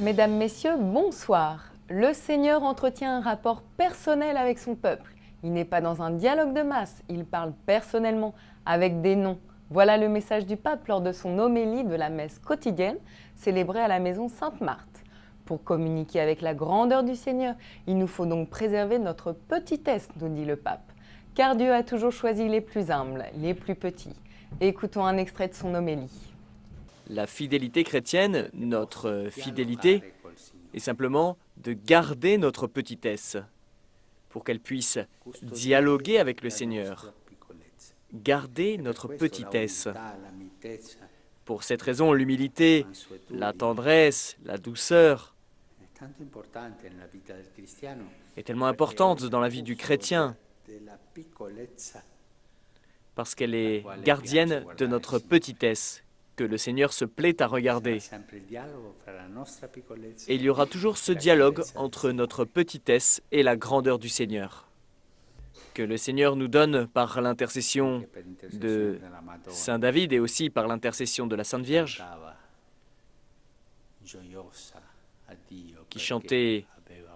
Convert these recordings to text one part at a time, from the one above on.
Mesdames, Messieurs, bonsoir. Le Seigneur entretient un rapport personnel avec son peuple. Il n'est pas dans un dialogue de masse, il parle personnellement, avec des noms. Voilà le message du pape lors de son homélie de la messe quotidienne, célébrée à la maison Sainte-Marthe. Pour communiquer avec la grandeur du Seigneur, il nous faut donc préserver notre petitesse, nous dit le pape. Car Dieu a toujours choisi les plus humbles, les plus petits. Écoutons un extrait de son homélie. La fidélité chrétienne, notre fidélité, est simplement de garder notre petitesse pour qu'elle puisse dialoguer avec le Seigneur. Garder notre petitesse. Pour cette raison, l'humilité, la tendresse, la douceur est tellement importante dans la vie du chrétien parce qu'elle est gardienne de notre petitesse que le Seigneur se plaît à regarder. Et il y aura toujours ce dialogue entre notre petitesse et la grandeur du Seigneur. Que le Seigneur nous donne par l'intercession de Saint David et aussi par l'intercession de la Sainte Vierge, qui chantait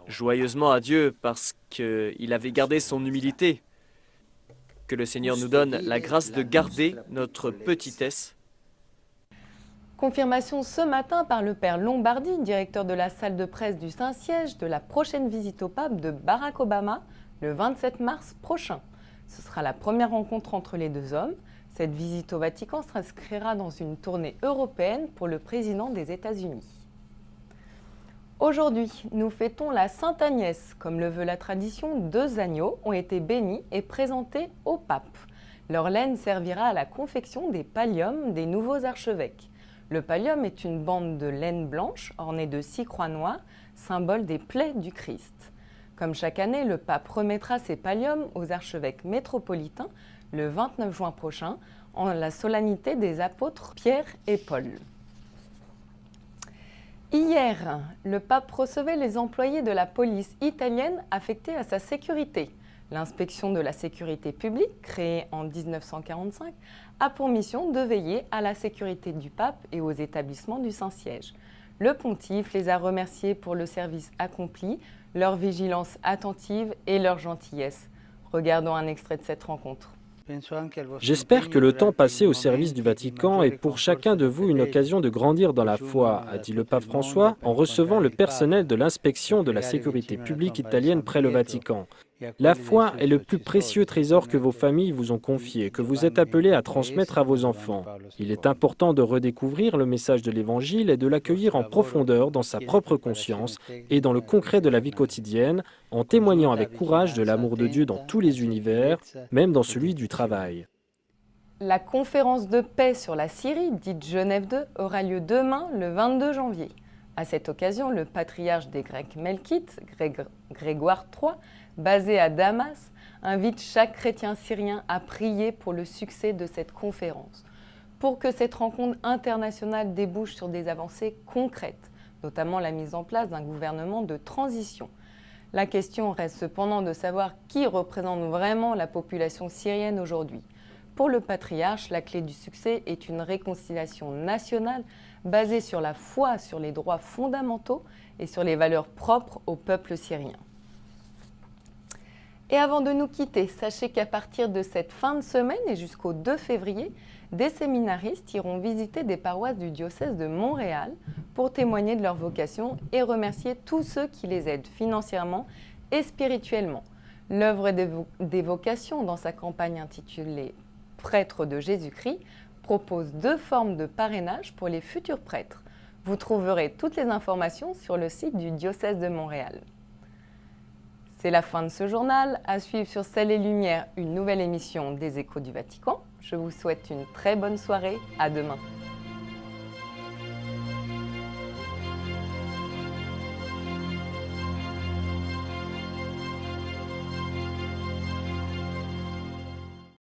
joyeusement à Dieu parce qu'il avait gardé son humilité. Que le Seigneur nous donne la grâce de garder notre petitesse. Confirmation ce matin par le père Lombardi, directeur de la salle de presse du Saint-Siège, de la prochaine visite au pape de Barack Obama le 27 mars prochain. Ce sera la première rencontre entre les deux hommes. Cette visite au Vatican s'inscrira dans une tournée européenne pour le président des États-Unis. Aujourd'hui, nous fêtons la Sainte Agnès. Comme le veut la tradition, 2 agneaux ont été bénis et présentés au pape. Leur laine servira à la confection des palliums des nouveaux archevêques. Le pallium est une bande de laine blanche ornée de 6 croix noires, symbole des plaies du Christ. Comme chaque année, le pape remettra ces palliums aux archevêques métropolitains le 29 juin prochain, en la solennité des apôtres Pierre et Paul. Hier, le pape recevait les employés de la police italienne affectés à sa sécurité. L'inspection de la sécurité publique, créée en 1945, a pour mission de veiller à la sécurité du pape et aux établissements du Saint-Siège. Le pontife les a remerciés pour le service accompli, leur vigilance attentive et leur gentillesse. Regardons un extrait de cette rencontre. J'espère que le temps passé au service du Vatican est pour chacun de vous une occasion de grandir dans la foi, a dit le pape François en recevant le personnel de l'inspection de la sécurité publique italienne près le Vatican. La foi est le plus précieux trésor que vos familles vous ont confié, que vous êtes appelés à transmettre à vos enfants. Il est important de redécouvrir le message de l'Évangile et de l'accueillir en profondeur dans sa propre conscience et dans le concret de la vie quotidienne, en témoignant avec courage de l'amour de Dieu dans tous les univers, même dans celui du travail. La conférence de paix sur la Syrie, dite Genève 2, aura lieu demain, le 22 janvier. À cette occasion, le patriarche des Grecs melkites, Grégoire III, basé à Damas, invite chaque chrétien syrien à prier pour le succès de cette conférence, pour que cette rencontre internationale débouche sur des avancées concrètes, notamment la mise en place d'un gouvernement de transition. La question reste cependant de savoir qui représente vraiment la population syrienne aujourd'hui. Pour le patriarche, la clé du succès est une réconciliation nationale basée sur la foi, sur les droits fondamentaux et sur les valeurs propres au peuple syrien. Et avant de nous quitter, sachez qu'à partir de cette fin de semaine et jusqu'au 2 février, des séminaristes iront visiter des paroisses du diocèse de Montréal pour témoigner de leur vocation et remercier tous ceux qui les aident financièrement et spirituellement. L'œuvre des vocations, dans sa campagne intitulée « Prêtres de Jésus-Christ », propose 2 formes de parrainage pour les futurs prêtres. Vous trouverez toutes les informations sur le site du diocèse de Montréal. C'est la fin de ce journal. À suivre sur Ciel et Lumière, une nouvelle émission des Échos du Vatican. Je vous souhaite une très bonne soirée. À demain.